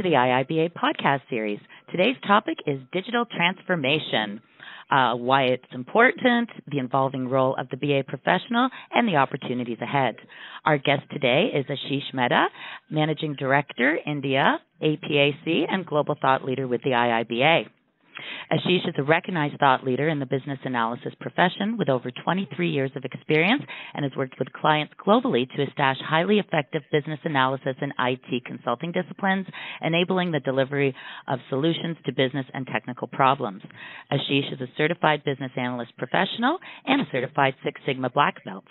to the IIBA podcast series. Today's topic is digital transformation, why it's important, the involving role of the BA professional, and the opportunities ahead. Our guest today is Ashish Mehta, Managing Director, India, APAC, and Global Thought Leader with the IIBA. Ashish is a recognized thought leader in the business analysis profession with over 23 years of experience and has worked with clients globally to establish highly effective business analysis and IT consulting disciplines, enabling the delivery of solutions to business and technical problems. Ashish is a certified business analyst professional and a certified Six Sigma Black Belt.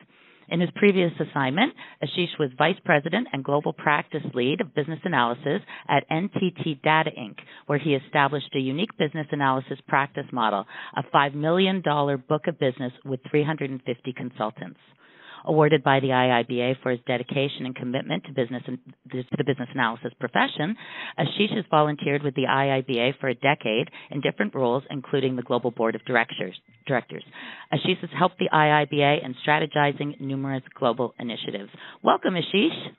In his previous assignment, Ashish was Vice President and Global Practice Lead of Business Analysis at NTT Data Inc., where he established a unique business analysis practice model, a $5 million book of business with 350 consultants. Awarded by the IIBA for his dedication and commitment to the business analysis profession, Ashish has volunteered with the IIBA for a decade in different roles, including the Global Board of Directors. Ashish has helped the IIBA in strategizing numerous global initiatives. Welcome, Ashish.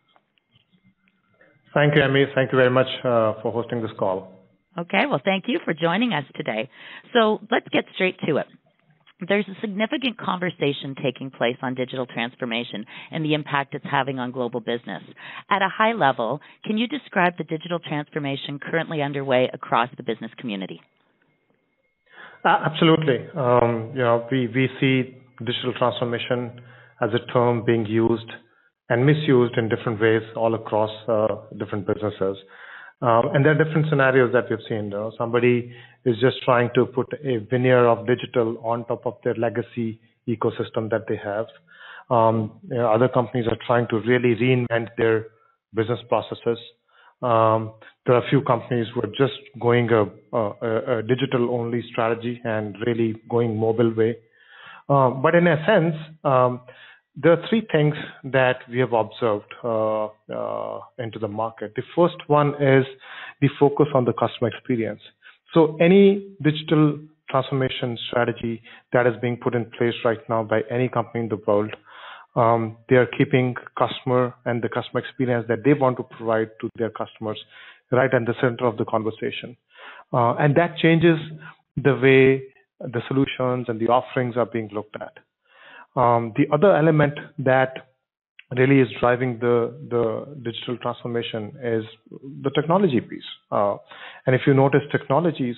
Thank you, Amy. Thank you very much for hosting this call. Okay, well, thank you for joining us today. So let's get straight to it. There's a significant conversation taking place on digital transformation and the impact it's having on global business. At a high level, can you describe the digital transformation currently underway across the business community? Absolutely. We see digital transformation as a term being used and misused in different ways all across different businesses. And there are different scenarios that we've seen. Somebody is just trying to put a veneer of digital on top of their legacy ecosystem that they have. Other companies are trying to really reinvent their business processes. There are a few companies who are just going a digital-only strategy and really going mobile way. But in a sense, there are three things that we have observed into the market. The first one is the focus on the customer experience. So any digital transformation strategy that is being put in place right now by any company in the world, they are keeping customer and the customer experience that they want to provide to their customers right at the center of the conversation. And that changes the way the solutions and the offerings are being looked at. The other element that really is driving the digital transformation is the technology piece. And if you notice technologies,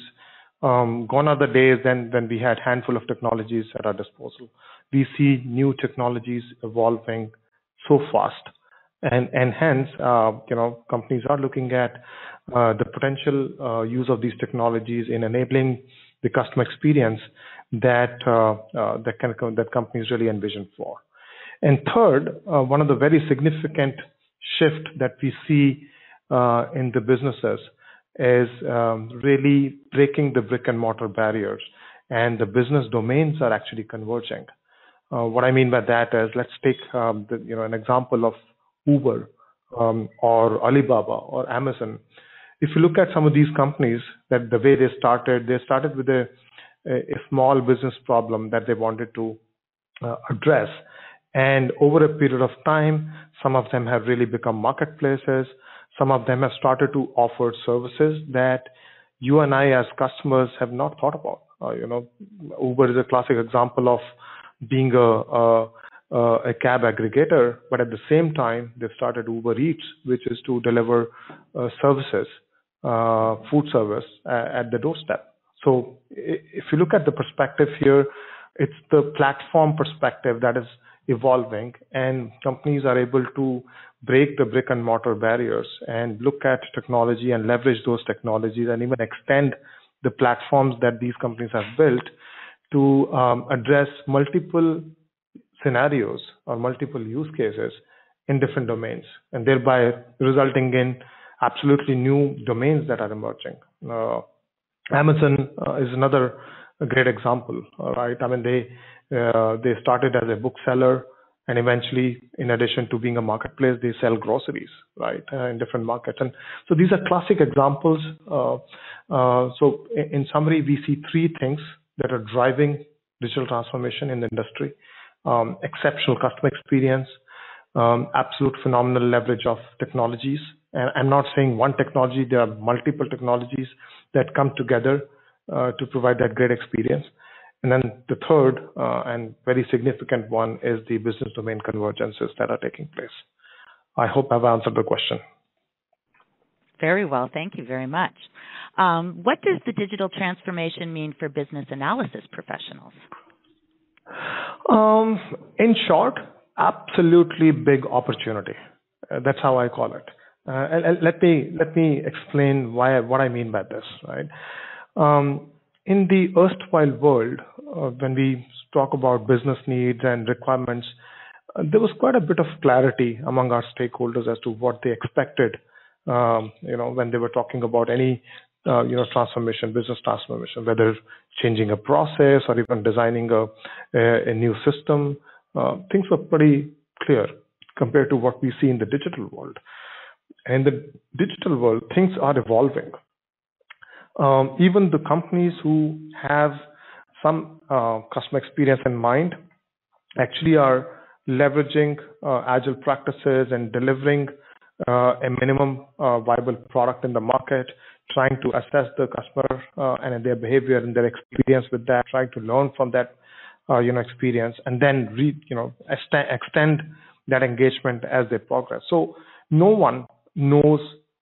gone are the days when we had handful of technologies at our disposal. We see new technologies evolving so fast. And hence, companies are looking at the potential use of these technologies in enabling the customer experience that companies really envision for. And third, one of the very significant shift that we see in the businesses is really breaking the brick and mortar barriers, and the business domains are actually converging. What I mean by that is, let's take an example of Uber or Alibaba or Amazon. If you look at some of these companies, that the way they started with a small business problem that they wanted to address. And over a period of time, some of them have really become marketplaces. Some of them have started to offer services that you and I as customers have not thought about. Uber is a classic example of being a cab aggregator, but at the same time, they started Uber Eats, which is to deliver services, food service at the doorstep. So if you look at the perspective here, it's the platform perspective that is evolving, and companies are able to break the brick and mortar barriers and look at technology and leverage those technologies and even extend the platforms that these companies have built to address multiple scenarios or multiple use cases in different domains, and thereby resulting in absolutely new domains that are emerging. Amazon is another great example, right? I mean, they started as a bookseller, and eventually, in addition to being a marketplace, they sell groceries, right, in different markets. And so these are classic examples. So in summary, we see three things that are driving digital transformation in the industry: exceptional customer experience, absolute phenomenal leverage of technologies, And I'm not saying one technology, there are multiple technologies that come together to provide that great experience. And then the third and very significant one is the business domain convergences that are taking place. I hope I've answered the question. Very well. Thank you very much. What does the digital transformation mean for business analysis professionals? In short, absolutely big opportunity. That's how I call it. And let me explain what I mean by this. Right. In the erstwhile world, when we talk about business needs and requirements, there was quite a bit of clarity among our stakeholders as to what they expected. When they were talking about any transformation, business transformation, whether changing a process or even designing a new system, things were pretty clear compared to what we see in the digital world. And in the digital world, things are evolving. Even the companies who have some customer experience in mind actually are leveraging agile practices and delivering a minimum viable product in the market, trying to assess the customer and their behavior and their experience with that, trying to learn from that experience, and then extend that engagement as they progress. So no one knows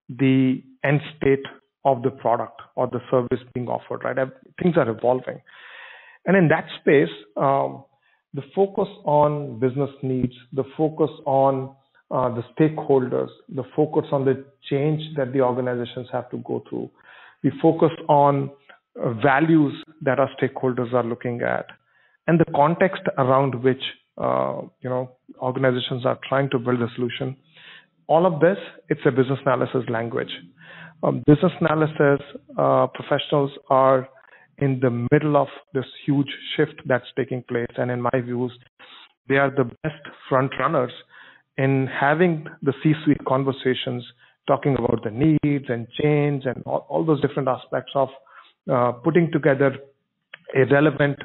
the end state of the product or the service being offered, right? Things are evolving. And in that space, the focus on business needs, the focus on the stakeholders, the focus on the change that the organizations have to go through, the focus on values that our stakeholders are looking at, and the context around which organizations are trying to build a solution. All of this, it's a business analysis language. Business analysis professionals are in the middle of this huge shift that's taking place, and in my views, they are the best front runners in having the C-suite conversations, talking about the needs and change and all those different aspects of putting together a relevant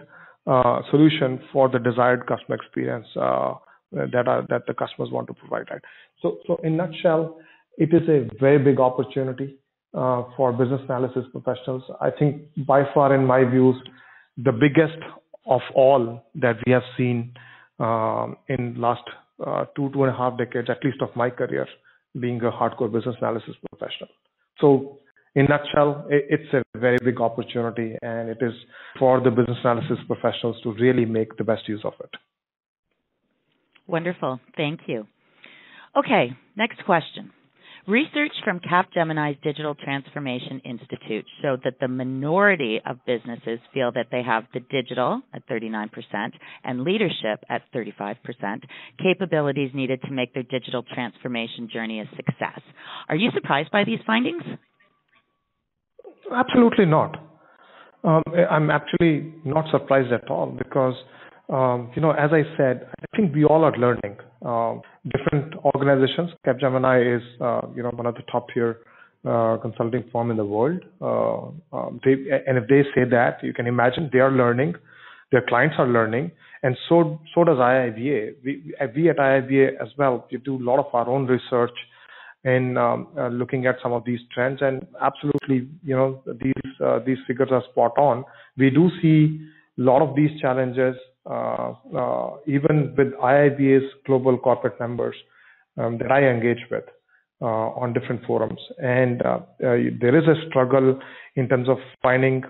solution for the desired customer experience that the customers want to provide. Right? So in a nutshell, it is a very big opportunity for business analysis professionals. I think by far, in my views, the biggest of all that we have seen in last 2.5 decades, at least of my career, being a hardcore business analysis professional. So in a nutshell, it's a very big opportunity, and it is for the business analysis professionals to really make the best use of it. Wonderful. Thank you. Okay, next question. Research from Capgemini's Digital Transformation Institute showed that the minority of businesses feel that they have the digital at 39% and leadership at 35% capabilities needed to make their digital transformation journey a success. Are you surprised by these findings? Absolutely not. I'm actually not surprised at all because, as I said, I think we all are learning. Different organizations. Capgemini is, one of the top tier consulting firm in the world. And if they say that, you can imagine they are learning, their clients are learning, and so does IIBA. We at IIBA as well, we do a lot of our own research in looking at some of these trends, and absolutely, these figures are spot on. We do see a lot of these challenges. Even with IIBA's global corporate members that I engage with on different forums. And there is a struggle in terms of finding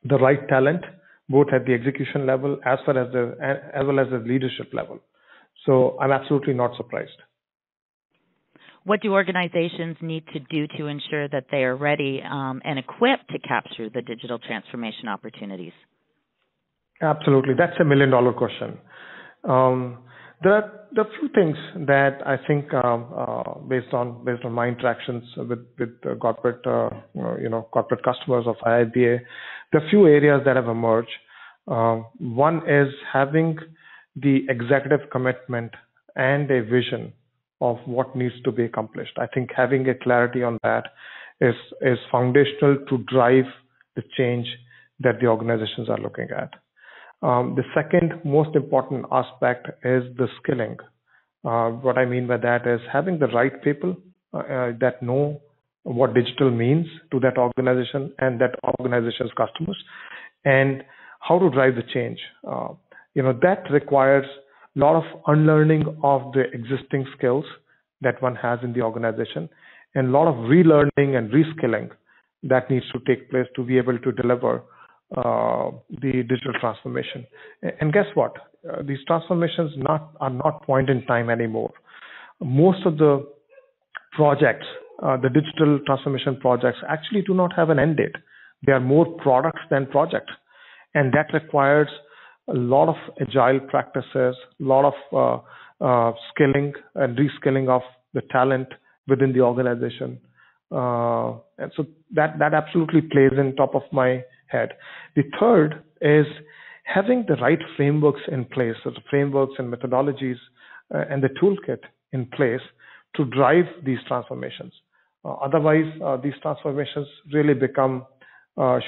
the right talent, both at the execution level as well as the leadership level. So I'm absolutely not surprised. What do organizations need to do to ensure that they are ready and equipped to capture the digital transformation opportunities? Absolutely. That's $1 million question. There are a few things that I think, based on my interactions with corporate customers of IIBA, there are a few areas that have emerged. One is having the executive commitment and a vision of what needs to be accomplished. I think having a clarity on that is foundational to drive the change that the organizations are looking at. The second most important aspect is the skilling. What I mean by that is having the right people that know what digital means to that organization and that organization's customers, and how to drive the change. That requires a lot of unlearning of the existing skills that one has in the organization, and a lot of relearning and reskilling that needs to take place to be able to deliver the digital transformation. And guess what? These transformations are not point in time anymore. Most of the projects, the digital transformation projects, actually do not have an end date. They are more products than projects, and that requires a lot of agile practices, a lot of skilling and reskilling of the talent within the organization. And so that absolutely plays in top of my head. The third is having the right frameworks in place, so the frameworks and methodologies and the toolkit in place to drive these transformations. Otherwise, these transformations really become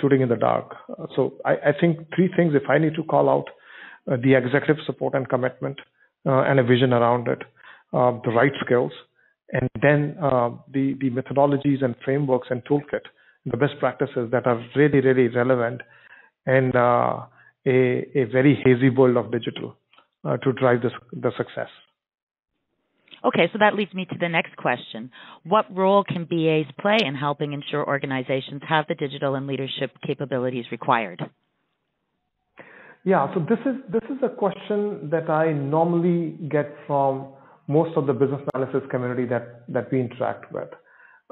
shooting in the dark. So I think three things, if I need to call out, the executive support and commitment and a vision around it, the right skills, and then the methodologies and frameworks and toolkit, the best practices that are really, really relevant in a very hazy world of digital to drive the success. Okay, so that leads me to the next question. What role can BAs play in helping ensure organizations have the digital and leadership capabilities required? Yeah, so this is a question that I normally get from most of the business analysis community that we interact with.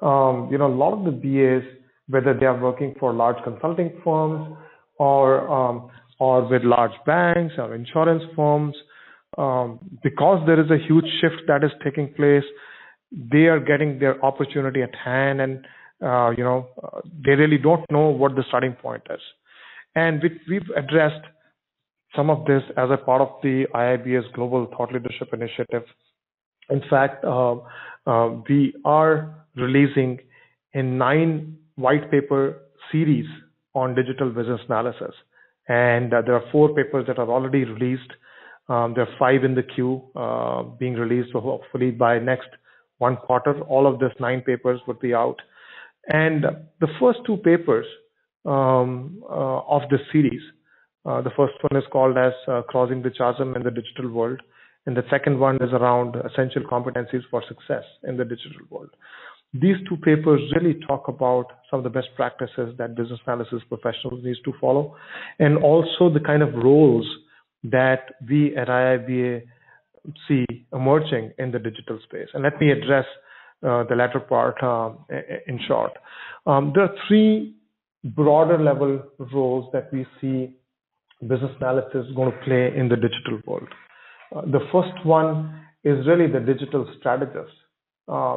A lot of the BAs, whether they are working for large consulting firms or with large banks or insurance firms, because there is a huge shift that is taking place, they are getting their opportunity at hand, and they really don't know what the starting point is. And we've addressed some of this as a part of the IIBA's Global Thought Leadership Initiative. In fact, we are releasing a 9 white paper series on digital business analysis. And there are 4 papers that are already released. There are 5 in the queue being released. So hopefully by next 1 quarter, all of these 9 papers would be out. And the first 2 papers of this series, the first one is called as Crossing the Chasm in the Digital World. And the second one is around essential competencies for success in the digital world. These 2 papers really talk about some of the best practices that business analysis professionals need to follow, and also the kind of roles that we at IIBA see emerging in the digital space. And let me address the latter part in short. There are 3 broader level roles that we see business analysis going to play in the digital world. The first one is really the digital strategist.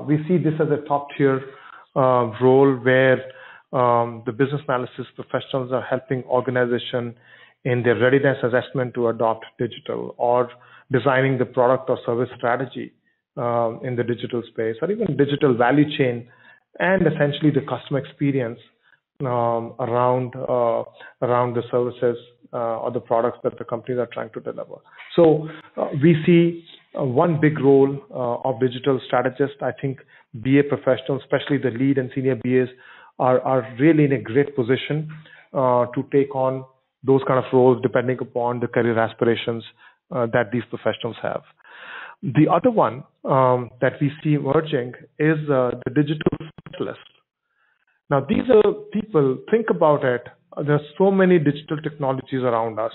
We see this as a top tier role where the business analysis professionals are helping organizations in their readiness assessment to adopt digital, or designing the product or service strategy in the digital space, or even digital value chain, and essentially the customer experience around the services or the products that the companies are trying to deliver. So we see one big role of digital strategists. I think BA professionals, especially the lead and senior BAs, are really in a great position to take on those kind of roles depending upon the career aspirations that these professionals have. The other one that we see emerging is the digital specialist. Now, these are people, think about it, there are so many digital technologies around us: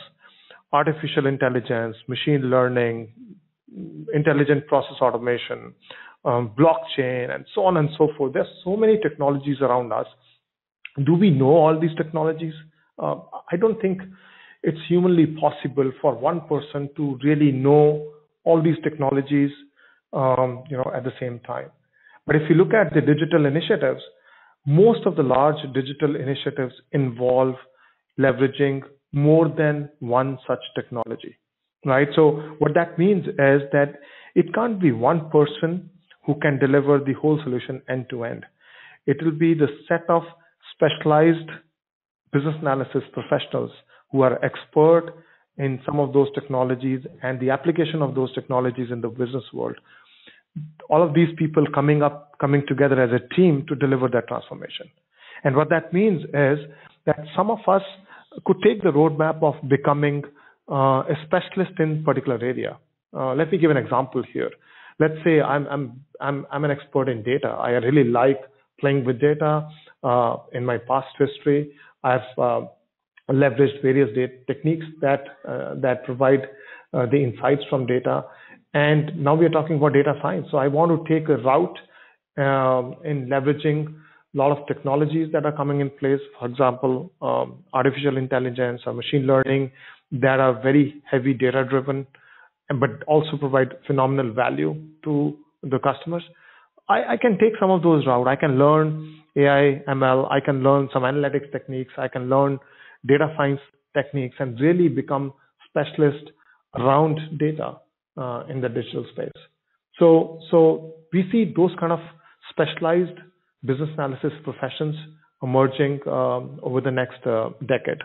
artificial intelligence, machine learning, intelligent process automation, blockchain, and so on and so forth. There's so many technologies around us. Do we know all these technologies? I don't think it's humanly possible for one person to really know all these technologies, at the same time. But if you look at the digital initiatives, most of the large digital initiatives involve leveraging more than one such technology, right? So what that means is that it can't be one person who can deliver the whole solution end to end. It will be the set of specialized business analysis professionals who are expert in some of those technologies and the application of those technologies in the business world. all of these people coming together as a team to deliver that transformation. And what that means is that some of us could take the roadmap of becoming a specialist in particular area. Let me give an example here. Let's say I'm an expert in data. I really like playing with data. In my past history, I've leveraged various data techniques that provide the insights from data. And now we are talking about data science. So I want to take a route in leveraging a lot of technologies that are coming in place. For example, artificial intelligence or machine learning that are very heavy data driven, but also provide phenomenal value to the customers. I can take some of those routes. I can learn AI, ML. I can learn some analytics techniques. I can learn data science techniques and really become specialist around data in the digital space. So we see those kind of specialized business analysis professions emerging over the next decade.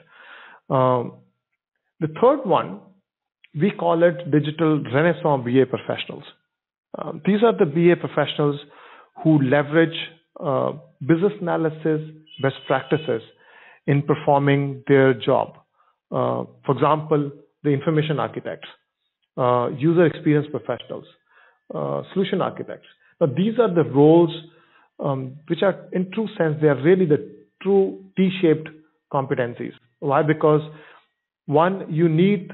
The third one, we call it digital renaissance BA professionals. These are the BA professionals who leverage business analysis best practices in performing their job. For example, the information architects, user experience professionals, solution architects. Now, these are the roles which are, in true sense, they are really the true T-shaped competencies. Why? Because one, you need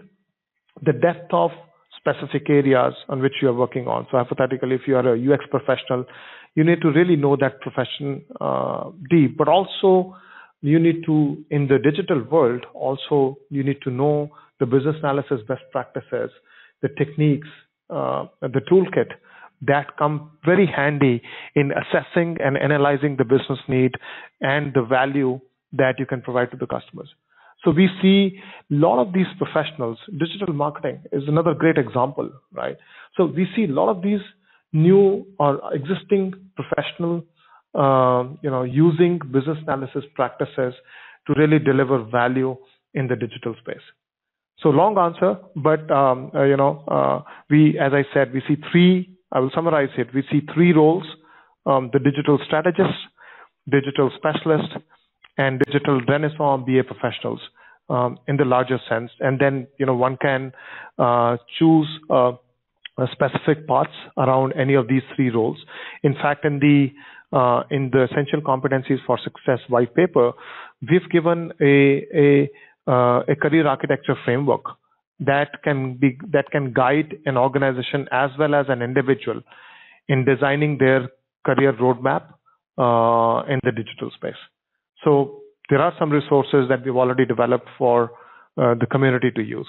the depth of specific areas on which you are working on. So hypothetically, if you are a UX professional, you need to really know that profession deep, but also you need to, in the digital world, also you need to know the business analysis best practices, the techniques, the toolkit that come very handy in assessing and analyzing the business need and the value that you can provide to the customers. So we see a lot of these professionals. Digital marketing is another great example, right? So we see a lot of these new or existing professional, using business analysis practices to really deliver value in the digital space. So long answer, but we, as I said, we see three. I will summarize it. We see three roles: the digital strategist, digital specialist, and digital renaissance BA professionals in the larger sense. And then, one can choose specific parts around any of these three roles. In fact, in the Essential Competencies for Success white paper, we've given a career architecture framework that can guide an organization as well as an individual in designing their career roadmap in the digital space. So there are some resources that we've already developed for the community to use.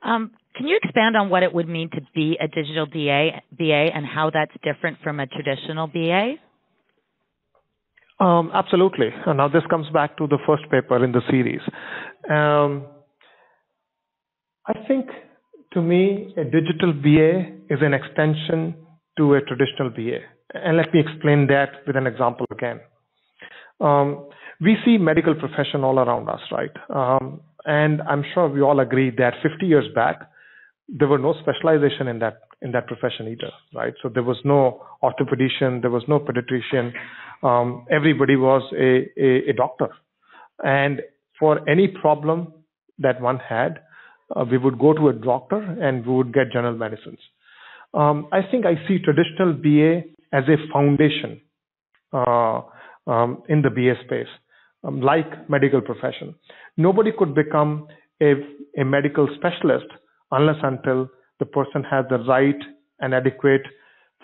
Can you expand on what it would mean to be a digital BA and how that's different from a traditional BA? Absolutely. And now this comes back to the first paper in the series. I think, to me, a digital BA is an extension to a traditional BA. And let me explain that with an example again. We see medical profession all around us, right? And I'm sure we all agree that 50 years back, there were no specialization in that profession either, right? So there was no orthopedician, there was no pediatrician. Everybody was a doctor. And for any problem that one had, we would go to a doctor and we would get general medicines. I think I see traditional BA as a foundation in the BA space, like medical profession. Nobody could become a medical specialist unless until the person has the right and adequate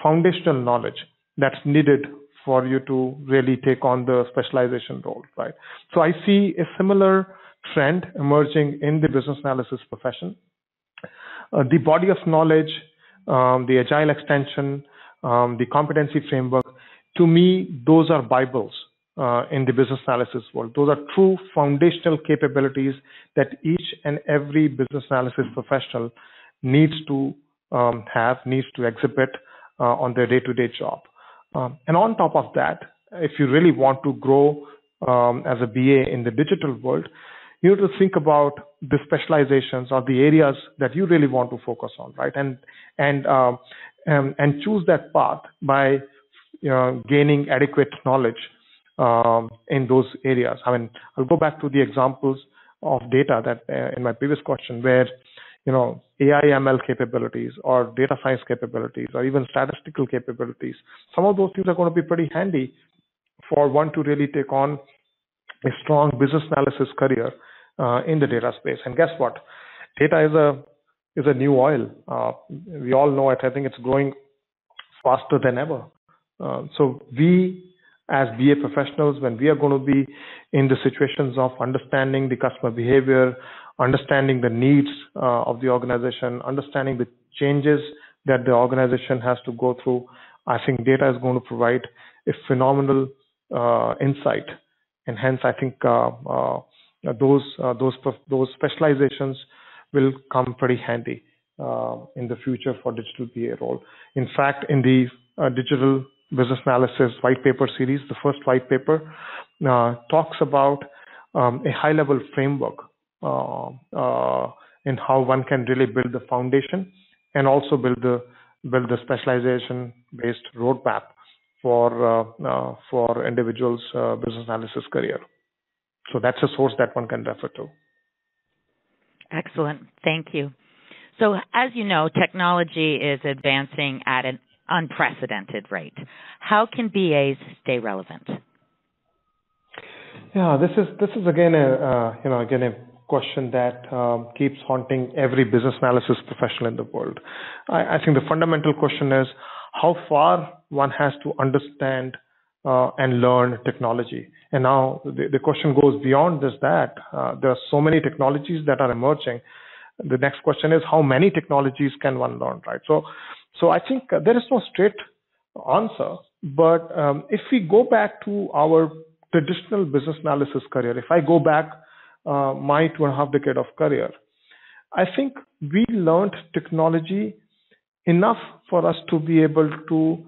foundational knowledge that's needed for you to really take on the specialization role, right? So I see a similar trend emerging in the business analysis profession. The body of knowledge, the agile extension, the competency framework, to me, those are Bibles in the business analysis world. Those are true foundational capabilities that each and every business analysis professional needs to exhibit on their day-to-day job. And on top of that, if you really want to grow as a BA in the digital world, you need to think about the specializations or the areas that you really want to focus on, right? And choose that path by gaining adequate knowledge in those areas. I mean, I'll go back to the examples of data that in my previous question, where AI ML capabilities or data science capabilities or even statistical capabilities, some of those things are going to be pretty handy for one to really take on a strong business analysis career in the data space. And guess what? Data is a new oil. We all know it. I think it's growing faster than ever. So we, as BA professionals, when we are going to be in the situations of understanding the customer behavior, understanding the needs of the organization, understanding the changes that the organization has to go through, I think data is going to provide a phenomenal insight. And hence, I think those specializations will come pretty handy in the future for digital BA role. In fact, in the Digital Business Analysis white paper series, the first white paper talks about a high-level framework in how one can really build the foundation and also build the specialization-based roadmap for individuals' business analysis career. So that's a source that one can refer to. Excellent. Thank you. So as you know, technology is advancing at an unprecedented rate. How can BAs stay relevant? Yeah, this is again a question that keeps haunting every business analysis professional in the world. I think the fundamental question is how far one has to understand and learn technology. And now the question goes beyond just that. There are so many technologies that are emerging. The next question is how many technologies can one learn, right? So I think there is no straight answer, but if we go back to our traditional business analysis career, if I go back my 2.5 decade of career, I think we learned technology enough for us to be able to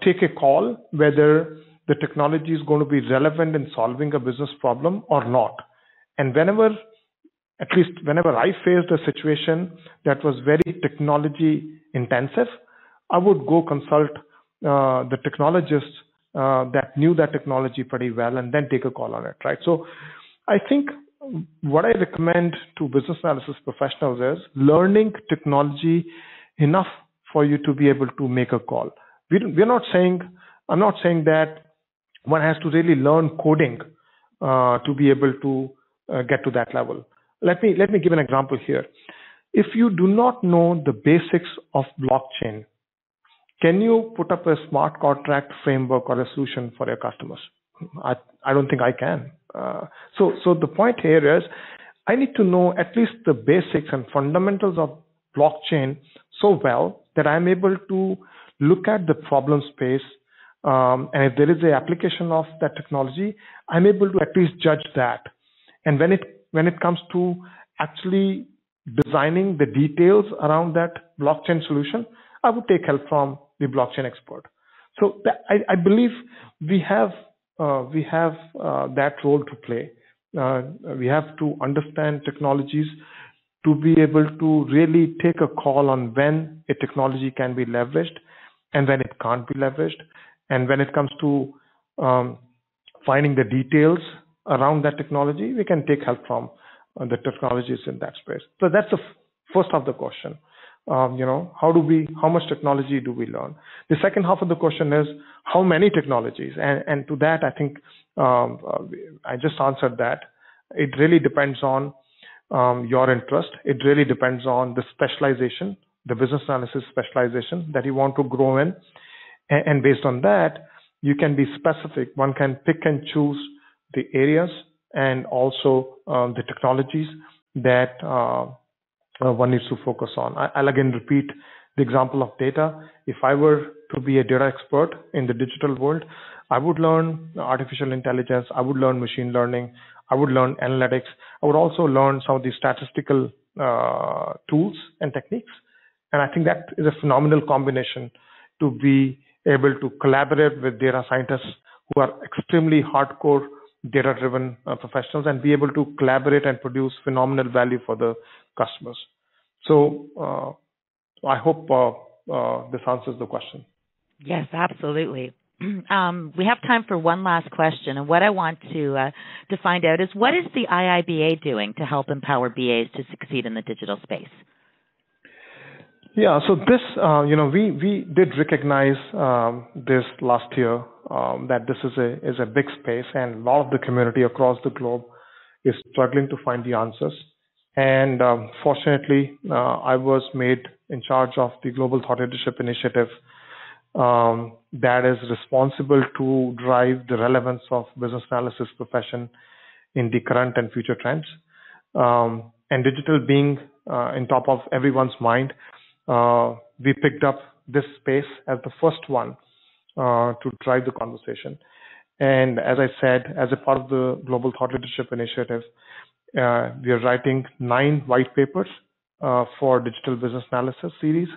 take a call whether the technology is going to be relevant in solving a business problem or not. And whenever I faced a situation that was very technology intensive, I would go consult the technologists that knew that technology pretty well and then take a call on it, right? So I think what I recommend to business analysis professionals is learning technology enough for you to be able to make a call. I'm not saying that one has to really learn coding to be able to get to that level. Let me give an example here. If you do not know the basics of blockchain, can you put up a smart contract framework or a solution for your customers? I don't think I can. So the point here is I need to know at least the basics and fundamentals of blockchain so well that I'm able to look at the problem space, and if there is an application of that technology, I'm able to at least judge that. And when it comes to actually designing the details around that blockchain solution, I would take help from the blockchain expert. So I believe we have that role to play. We have to understand technologies to be able to really take a call on when a technology can be leveraged and when it can't be leveraged. And when it comes to finding the details around that technology, we can take help from the technologies in that space. So that's the first half of the question. How much technology do we learn? The second half of the question is how many technologies? And to that, I think I just answered that. It really depends on your interest. It really depends on the specialization, the business analysis specialization that you want to grow in. And based on that, you can be specific. One can pick and choose the areas and also the technologies that one needs to focus on. I'll again repeat the example of data. If I were to be a data expert in the digital world, I would learn artificial intelligence. I would learn machine learning. I would learn analytics. I would also learn some of the statistical tools and techniques. And I think that is a phenomenal combination to be able to collaborate with data scientists who are extremely hardcore data-driven professionals and be able to collaborate and produce phenomenal value for the customers. So I hope this answers the question. Yes, absolutely. We have time for one last question, and what I want to find out is, what is the IIBA doing to help empower BAs to succeed in the digital space? Yeah, so this, we did recognize this last year that this is a big space, and a lot of the community across the globe is struggling to find the answers. And fortunately, I was made in charge of the Global Thought Leadership Initiative that is responsible to drive the relevance of business analysis profession in the current and future trends. And digital being in top of everyone's mind, we picked up this space as the first one to drive the conversation. And as I said, as a part of the Global Thought Leadership Initiative, we are writing 9 white papers for digital business analysis series.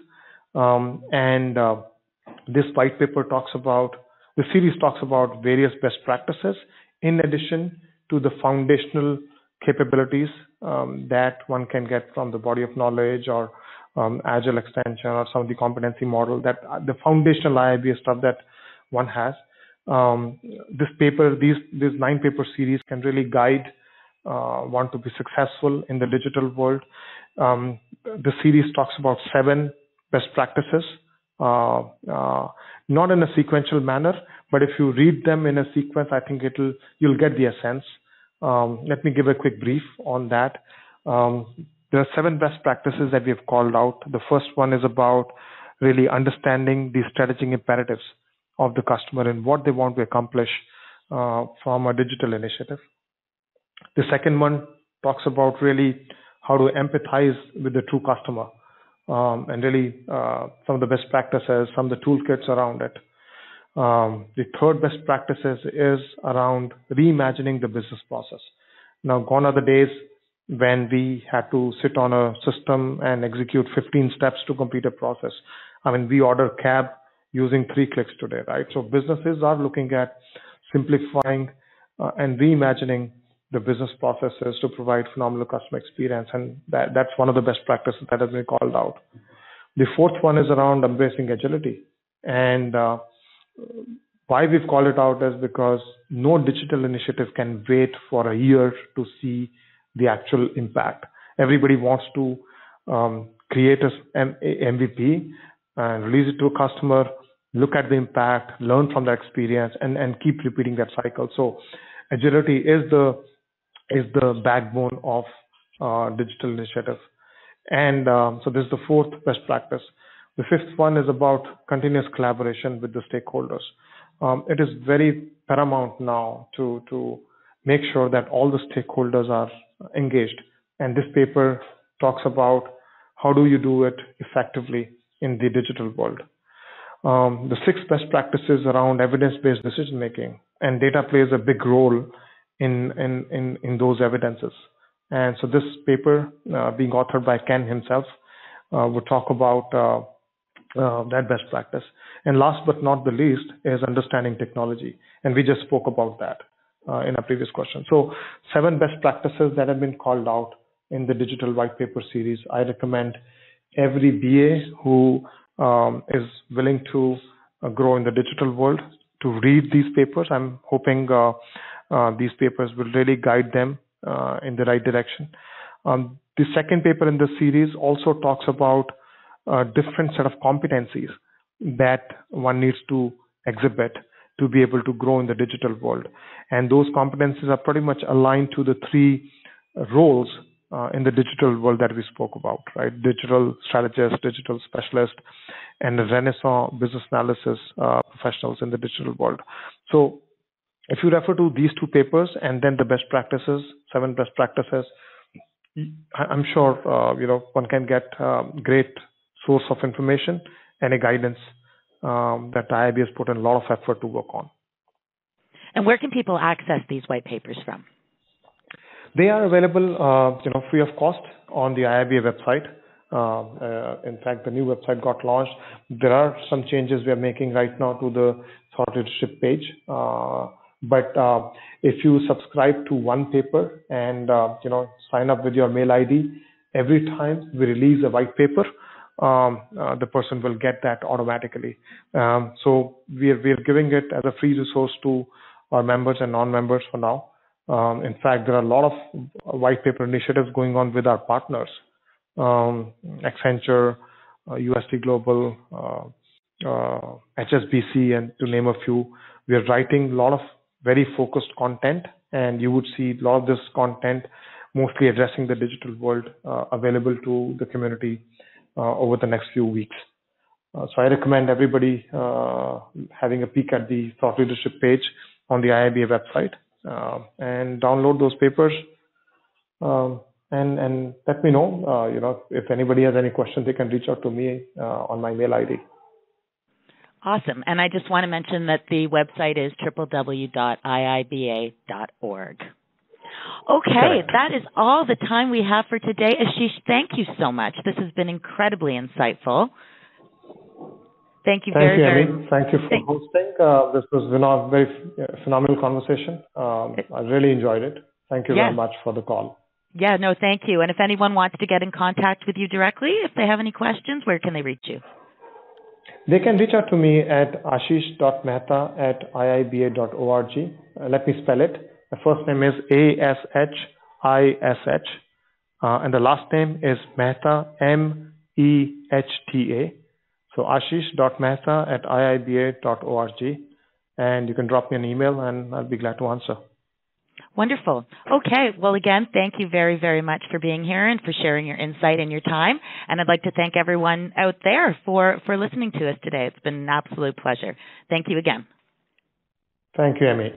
This white paper the series talks about various best practices in addition to the foundational capabilities that one can get from the body of knowledge or agile extension or some of the competency model, that the foundational IIBA stuff that one has. This paper, these 9 paper series can really guide one to be successful in the digital world. The series talks about 7 best practices, not in a sequential manner, but if you read them in a sequence, I think you'll get the essence. Let me give a quick brief on that. There are 7 best practices that we have called out. The first one is about really understanding the strategic imperatives of the customer and what they want to accomplish from a digital initiative. The second one talks about really how to empathize with the true customer and really some of the best practices, some of the toolkits around it. The third best practices is around reimagining the business process. Now, gone are the days when we had to sit on a system and execute 15 steps to complete a process. I mean, we order cab using 3 clicks today, right? So businesses are looking at simplifying and reimagining the business processes to provide phenomenal customer experience, and that's one of the best practices that has been called out. The fourth one is around embracing agility, and why we've called it out is because no digital initiative can wait for a year to see the actual impact. Everybody wants to create an MVP and release it to a customer, look at the impact, learn from the experience, and keep repeating that cycle. So agility is the backbone of digital initiative. And so this is the fourth best practice. The fifth one is about continuous collaboration with the stakeholders. It is very paramount now to make sure that all the stakeholders are engaged. And this paper talks about how do you do it effectively in the digital world. The sixth best practice is around evidence-based decision making, and data plays a big role in those evidences. And so this paper, being authored by Ken himself, would talk about that best practice. And last but not the least is understanding technology, and we just spoke about that in a previous question. So 7 best practices that have been called out in the digital white paper series. I recommend every BA who is willing to grow in the digital world to read these papers. I'm hoping these papers will really guide them in the right direction. The second paper in the series also talks about a different set of competencies that one needs to exhibit to be able to grow in the digital world. And those competencies are pretty much aligned to the 3 roles in the digital world that we spoke about, right? Digital strategist, digital specialist, and the Renaissance business analysis professionals in the digital world. So if you refer to these 2 papers and then the best practices, 7 best practices, I'm sure one can get great source of information and a guidance that IIB has put in a lot of effort to work on. And where can people access these white papers from? They are available, free of cost on the IIBA website. In fact, the new website got launched. There are some changes we are making right now to the thought leadership page, But if you subscribe to one paper and sign up with your mail ID, every time we release a white paper, the person will get that automatically. So we're giving it as a free resource to our members and non-members for now. In fact, there are a lot of white paper initiatives going on with our partners, Accenture, UST Global, HSBC, and to name a few. We are writing a lot of very focused content, and you would see a lot of this content mostly addressing the digital world available to the community over the next few weeks. So I recommend everybody having a peek at the thought leadership page on the IIBA website and download those papers. And let me know, if anybody has any questions, they can reach out to me on my mail ID. Awesome. And I just want to mention that the website is www.iiba.org. Okay, Correct. that is all the time we have for today. Ashish, thank you so much. This has been incredibly insightful. Thank you very much. Thank you for hosting. This was a very phenomenal conversation. I really enjoyed it. Thank you very much for the call. Yeah, no, thank you. And if anyone wants to get in contact with you directly, if they have any questions, where can they reach you? They can reach out to me at ashish.mehta@iiba.org. Let me spell it. The first name is ASHISH, and the last name is Mehta, MEHTA. So ashish.mehta@iiba.org, and you can drop me an email, and I'll be glad to answer. Wonderful. Okay. Well, again, thank you very, very much for being here and for sharing your insight and your time. And I'd like to thank everyone out there for listening to us today. It's been an absolute pleasure. Thank you again. Thank you, Amy.